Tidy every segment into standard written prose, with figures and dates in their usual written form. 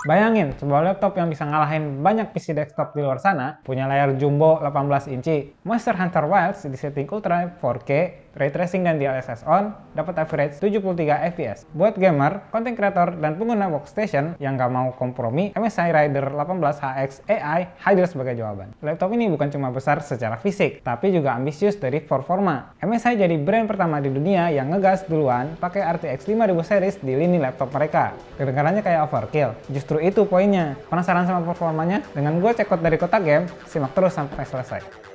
Bayangin, sebuah laptop yang bisa ngalahin banyak PC desktop di luar sana, punya layar jumbo 18 inci, Monster Hunter Wilds di setting Ultra 4K, Ray Tracing dan DLSS on, dapat average 73 fps. Buat gamer, content creator, dan pengguna workstation yang nggak mau kompromi, MSI Rider 18HX AI hadir sebagai jawaban. Laptop ini bukan cuma besar secara fisik, tapi juga ambisius dari performa. MSI jadi brand pertama di dunia yang ngegas duluan pakai RTX 5000 series di lini laptop mereka. Kedengarannya kayak overkill. Justru itu poinnya. Penasaran sama performanya? Dengan gue cekot dari Kotak Game, simak terus sampai selesai.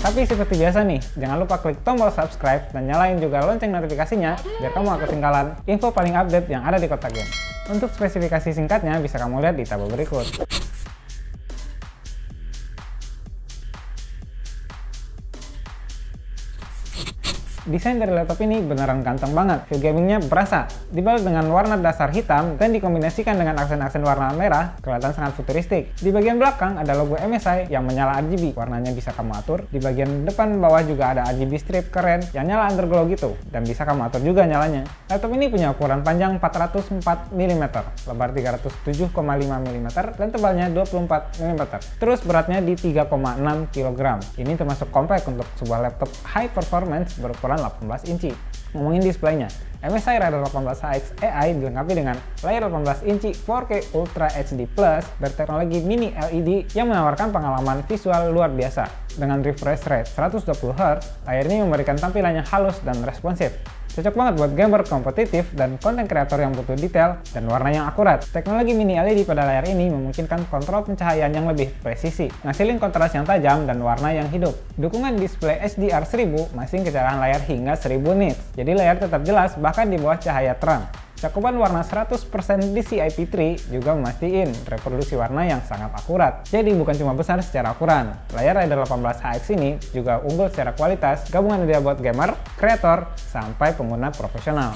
Tapi seperti biasa nih, jangan lupa klik tombol subscribe dan nyalain juga lonceng notifikasinya biar kamu gak ketinggalan info paling update yang ada di Kotak Game. Untuk spesifikasi singkatnya bisa kamu lihat di tabel berikut. Desain dari laptop ini beneran ganteng banget, feel gamingnya berasa. Dibalut dengan warna dasar hitam dan dikombinasikan dengan aksen-aksen warna merah, kelihatan sangat futuristik. Di bagian belakang ada logo MSI yang menyala RGB, warnanya bisa kamu atur. Di bagian depan bawah juga ada RGB strip keren yang nyala underglow gitu, dan bisa kamu atur juga nyalanya. Laptop ini punya ukuran panjang 404 mm, lebar 307,5 mm, dan tebalnya 24 mm. Terus beratnya di 3,6 kg. Ini termasuk compact untuk sebuah laptop high performance berukuran 18 inci. Ngomongin displaynya, MSI Rider 18HX AI dilengkapi dengan layar 18 inci 4K Ultra HD Plus berteknologi mini LED yang menawarkan pengalaman visual luar biasa. Dengan refresh rate 120Hz, layar ini memberikan tampilannya halus dan responsif. Cocok banget buat gamer kompetitif dan konten kreator yang butuh detail dan warna yang akurat. Teknologi mini LED pada layar ini memungkinkan kontrol pencahayaan yang lebih presisi, ngasilin kontras yang tajam dan warna yang hidup. Dukungan display HDR 1000 masih kecerdasan layar hingga 1000 nits, jadi layar tetap jelas bahkan di bawah cahaya terang. Cakupan warna 100% DCI-P3 juga memastiin reproduksi warna yang sangat akurat. Jadi bukan cuma besar secara ukuran, layar Rider 18HX ini juga unggul secara kualitas, gabungan dia buat gamer, kreator, sampai pengguna profesional.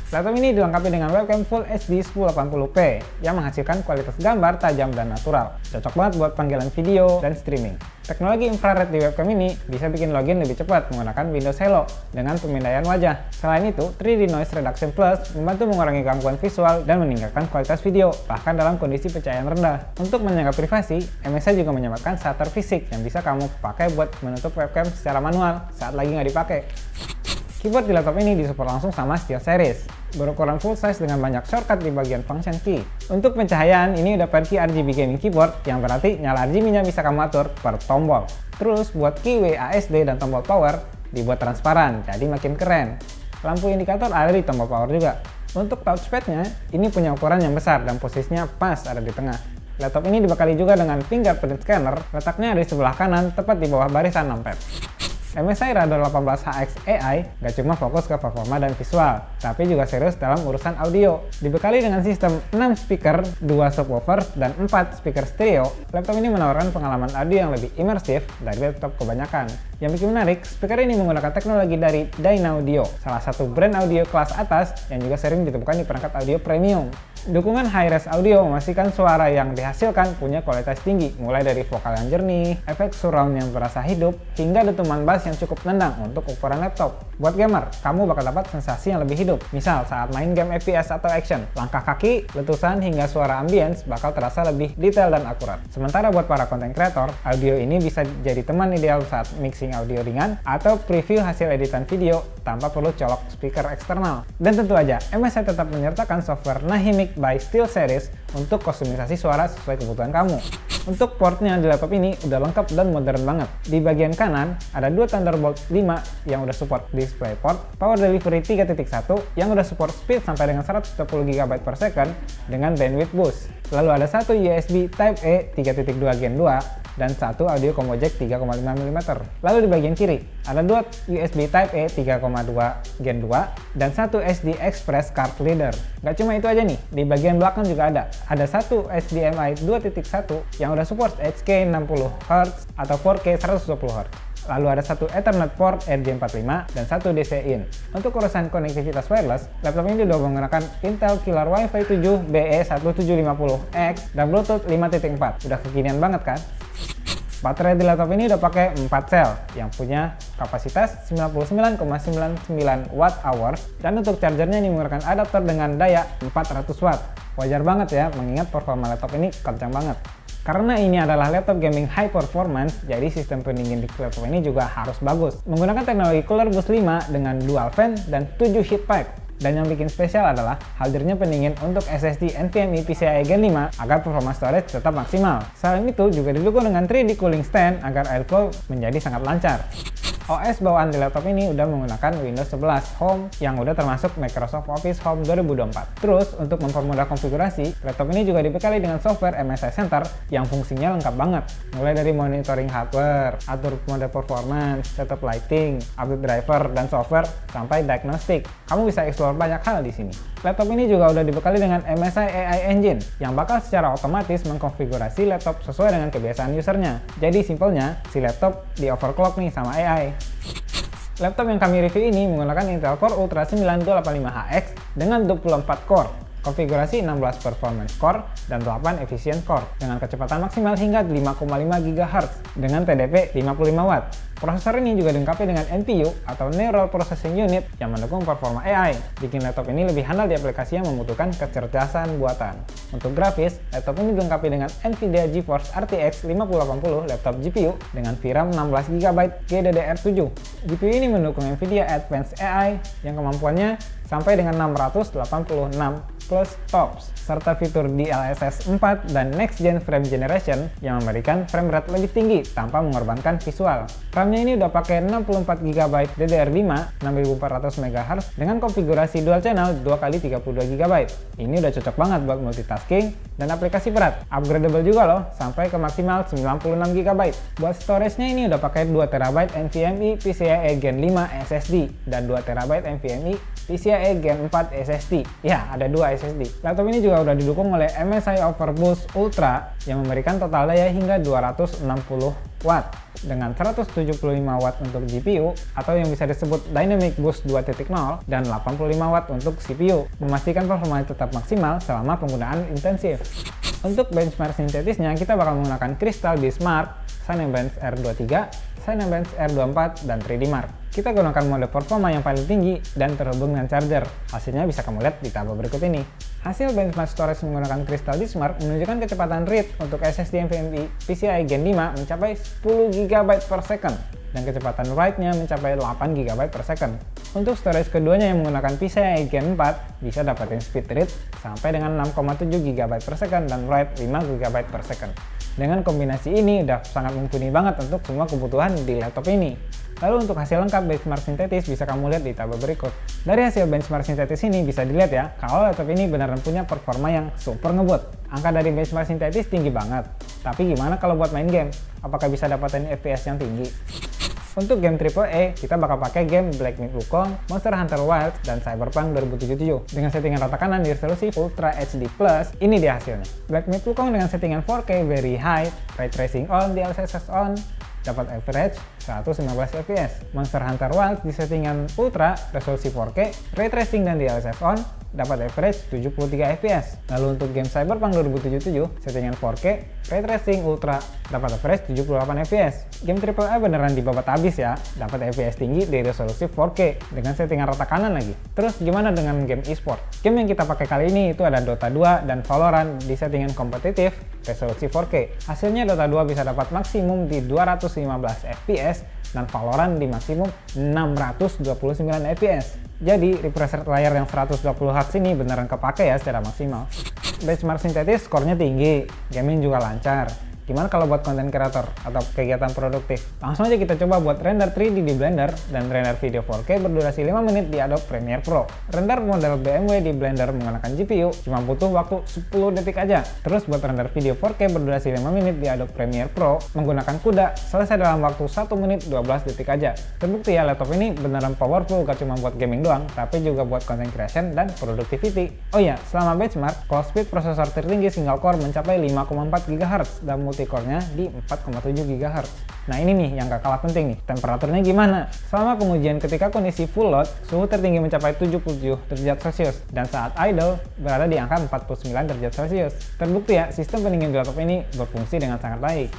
Laptop ini dilengkapi dengan webcam Full HD 1080p yang menghasilkan kualitas gambar tajam dan natural. Cocok banget buat panggilan video dan streaming. Teknologi infrared di webcam ini bisa bikin login lebih cepat menggunakan Windows Hello dengan pemindaian wajah. Selain itu, 3D Noise Reduction Plus membantu mengurangi gangguan visual dan meningkatkan kualitas video, bahkan dalam kondisi pencahayaan rendah. Untuk menjaga privasi, MSI juga menambahkan shutter fisik yang bisa kamu pakai buat menutup webcam secara manual saat lagi nggak dipakai. Keyboard di laptop ini disupport langsung sama SteelSeries, berukuran full size dengan banyak shortcut di bagian function key. Untuk pencahayaan, ini udah versi RGB gaming keyboard, yang berarti nyala RGB-nya bisa kamu atur per tombol. Terus buat key WASD dan tombol power dibuat transparan, jadi makin keren. Lampu indikator ada di tombol power juga. Untuk touchpad-nya, ini punya ukuran yang besar dan posisinya pas ada di tengah. Laptop ini dibekali juga dengan fingerprint scanner, letaknya di sebelah kanan tepat di bawah barisan numpad. MSI Rider 18HX AI gak cuma fokus ke performa dan visual, tapi juga serius dalam urusan audio. Dibekali dengan sistem 6 speaker, 2 subwoofers, dan 4 speaker stereo, laptop ini menawarkan pengalaman audio yang lebih imersif dari laptop kebanyakan. Yang bikin menarik, speaker ini menggunakan teknologi dari Dynaudio, salah satu brand audio kelas atas yang juga sering ditemukan di perangkat audio premium. Dukungan high-res audio memastikan suara yang dihasilkan punya kualitas tinggi, mulai dari vokal yang jernih, efek surround yang terasa hidup, hingga dentuman bass yang cukup nendang untuk ukuran laptop. Buat gamer, kamu bakal dapat sensasi yang lebih hidup. Misal saat main game FPS atau action, langkah kaki, letusan, hingga suara ambience bakal terasa lebih detail dan akurat. Sementara buat para content creator, audio ini bisa jadi teman ideal saat mixing audio ringan atau preview hasil editan video tanpa perlu colok speaker eksternal. Dan tentu aja, MSI tetap menyertakan software Nahimic by SteelSeries untuk kustomisasi suara sesuai kebutuhan kamu. Untuk portnya di laptop ini udah lengkap dan modern banget. Di bagian kanan ada dua Thunderbolt 5 yang udah support DisplayPort, Power Delivery 3.1 yang udah support speed sampai dengan 120 GB per second dengan bandwidth boost. Lalu ada satu USB Type-A 3.2 Gen 2 dan satu audio combo jack 3,5 mm. Lalu di bagian kiri ada dua USB Type-A 3,2 Gen 2 dan satu SD Express Card Reader. Gak cuma itu aja nih, di bagian belakang juga ada satu HDMI 2.1 yang udah support HK 60Hz atau 4K 120Hz. Lalu ada satu Ethernet port RJ45 dan satu DC in. Untuk urusan konektivitas wireless, laptop ini udah menggunakan Intel Killer Wi-Fi 7 BE1750X dan Bluetooth 5.4. Udah kekinian banget kan? Baterai di laptop ini udah pakai 4 sel yang punya kapasitas 99,99 Wh, dan untuk chargernya ini menggunakan adapter dengan daya 400 Watt. Wajar banget ya, mengingat performa laptop ini kencang banget. Karena ini adalah laptop gaming high performance, jadi sistem pendingin di laptop ini juga harus bagus. Menggunakan teknologi Cooler Boost 5 dengan dual fan dan 7 heat pipe. Dan yang bikin spesial adalah hadirnya pendingin untuk SSD NVMe PCIe Gen 5 agar performa storage tetap maksimal. Selain itu juga didukung dengan 3D cooling stand agar airflow menjadi sangat lancar. OS bawaan di laptop ini udah menggunakan Windows 11 Home yang udah termasuk Microsoft Office Home 2024. Terus untuk mempermudah konfigurasi, laptop ini juga dibekali dengan software MSI Center yang fungsinya lengkap banget. Mulai dari monitoring hardware, atur mode performance, setup lighting, update driver dan software, sampai diagnostik. Kamu bisa explore banyak hal di sini. Laptop ini juga udah dibekali dengan MSI AI Engine yang bakal secara otomatis mengkonfigurasi laptop sesuai dengan kebiasaan usernya. Jadi simpelnya, si laptop di overclock nih sama AI. Laptop yang kami review ini menggunakan Intel Core Ultra 9285HX dengan 24 core, konfigurasi 16 performance core dan 8 efficient core dengan kecepatan maksimal hingga 5,5 GHz dengan TDP 55 Watt. Prosesor ini juga dilengkapi dengan NPU atau Neural Processing Unit yang mendukung performa AI, bikin laptop ini lebih handal di aplikasi yang membutuhkan kecerdasan buatan. Untuk grafis, laptop ini dilengkapi dengan NVIDIA GeForce RTX 5080 laptop GPU dengan VRAM 16GB GDDR7. GPU ini mendukung NVIDIA Advanced AI yang kemampuannya sampai dengan 686 plus TOPS, serta fitur DLSS 4 dan Next Gen Frame Generation yang memberikan frame rate lebih tinggi tanpa mengorbankan visual. RAM-nya ini udah pakai 64GB DDR5 6400 MHz dengan konfigurasi dual channel 2x32GB. Ini udah cocok banget buat multitasking dan aplikasi berat. Upgradable juga loh, sampai ke maksimal 96GB. Buat storage-nya ini udah pakai 2TB NVMe PCIe Gen 5 SSD dan 2TB NVMe PCIe Gen 4 SSD. Ya, ada 2 SSD. Laptop ini juga udah didukung oleh MSI Overboost Ultra yang memberikan total daya hingga 260 Watt dengan 175 Watt untuk GPU atau yang bisa disebut Dynamic Boost 2.0 dan 85 Watt untuk CPU, memastikan performa tetap maksimal selama penggunaan intensif. Untuk benchmark sintetisnya, kita bakal menggunakan Crystal Bismarck, Cinebench R23, Cinebench R24, dan 3D Mark. Kita gunakan mode performa yang paling tinggi dan terhubung dengan charger. Hasilnya bisa kamu lihat di tabel berikut ini. Hasil benchmark storage menggunakan Crystal Bismarck menunjukkan kecepatan read untuk SSD NVMe PCIe Gen 5 mencapai 10 GB per second dan kecepatan write-nya mencapai 8 GB per second. Untuk storage keduanya yang menggunakan PCIe Gen 4 bisa dapetin speed read sampai dengan 6,7 GB per second dan write 5 GB per second. Dengan kombinasi ini udah sangat mumpuni banget untuk semua kebutuhan di laptop ini. Lalu untuk hasil lengkap benchmark sintetis bisa kamu lihat di tabel berikut. Dari hasil benchmark sintetis ini bisa dilihat ya, kalau laptop ini beneran punya performa yang super ngebut. Angka dari benchmark sintetis tinggi banget. Tapi gimana kalau buat main game? Apakah bisa dapatin FPS yang tinggi? Untuk game AAA, kita bakal pakai game Black Myth Wukong, Monster Hunter Wilds, dan Cyberpunk 2077. Dengan settingan rata kanan di resolusi Ultra HD+, ini dia hasilnya. Black Myth Wukong dengan settingan 4K Very High, Ray Tracing on, DLSS on, dapat average 115 fps. Monster Hunter Wilds di settingan Ultra, resolusi 4K, Ray Tracing dan DLSS on, dapat average 73 fps. Lalu untuk game Cyberpunk 2077, settingan 4K, Ray Tracing Ultra, dapat average 78 fps. Game AAA beneran dibabat habis ya, dapat fps tinggi di resolusi 4K dengan settingan rata kanan lagi. Terus gimana dengan game e-sport? Game yang kita pakai kali ini itu ada Dota 2 dan Valorant di settingan kompetitif resolusi 4K. Hasilnya Dota 2 bisa dapat maksimum di 215 fps dan Valorant di maksimum 629 fps. Jadi refresh rate layar yang 120 Hz ini beneran kepake ya secara maksimal. Benchmark sintetis skornya tinggi, gaming juga lancar. Gimana kalau buat konten kreator atau kegiatan produktif? Langsung aja kita coba buat render 3D di Blender dan render video 4K berdurasi 5 menit di Adobe Premiere Pro. Render model BMW di Blender menggunakan GPU cuma butuh waktu 10 detik aja. Terus buat render video 4K berdurasi 5 menit di Adobe Premiere Pro menggunakan CUDA selesai dalam waktu 1 menit 12 detik aja. Terbukti ya, laptop ini beneran powerful gak cuma buat gaming doang, tapi juga buat content creation dan productivity. Oh iya, selama benchmark, clock speed prosesor tertinggi single core mencapai 5,4 GHz dan multicore-nya di 4,7 GHz. Nah ini nih yang gak kalah penting nih, temperaturnya gimana? Selama pengujian ketika kondisi full load, suhu tertinggi mencapai 77 derajat Celcius dan saat idle berada di angka 49 derajat Celcius. Terbukti ya, sistem pendingin di laptop ini berfungsi dengan sangat baik.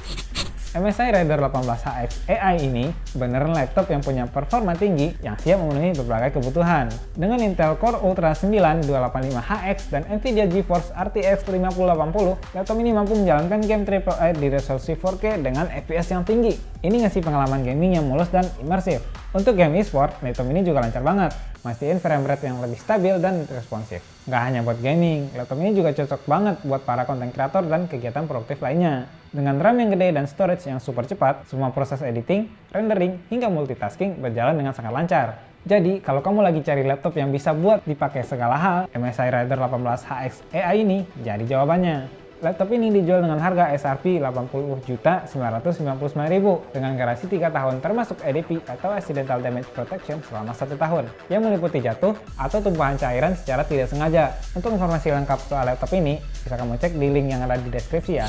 MSI Rider 18HX AI ini beneran laptop yang punya performa tinggi yang siap memenuhi berbagai kebutuhan. Dengan Intel Core Ultra 9 285HX dan Nvidia GeForce RTX 5080, laptop ini mampu menjalankan game AAA di resolusi 4K dengan FPS yang tinggi. Ini ngasih pengalaman gaming yang mulus dan imersif. Untuk game e-sport, laptop ini juga lancar banget. Mastiin frame rate yang lebih stabil dan responsif. Nggak hanya buat gaming, laptop ini juga cocok banget buat para konten kreator dan kegiatan produktif lainnya. Dengan RAM yang gede dan storage yang super cepat, semua proses editing, rendering, hingga multitasking berjalan dengan sangat lancar. Jadi, kalau kamu lagi cari laptop yang bisa buat dipakai segala hal, MSI Rider 18HX AI ini jadi jawabannya. Laptop ini dijual dengan harga SRP Rp80.999.000 dengan garansi 3 tahun termasuk EDP atau Accidental Damage Protection selama 1 tahun yang meliputi jatuh atau tumpahan cairan secara tidak sengaja. Untuk informasi lengkap soal laptop ini, bisa kamu cek di link yang ada di deskripsi ya.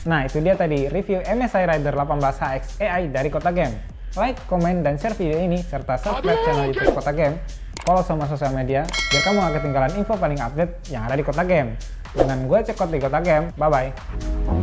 Nah, itu dia tadi review MSI Rider 18HX AI dari Kota Game. Like, komen, dan share video ini serta subscribe channel YouTube Kota Game. Follow semua sosial media biar kamu gak ketinggalan info paling update yang ada di Kota Game. Dengan gue Cekot di Kota Game, bye-bye.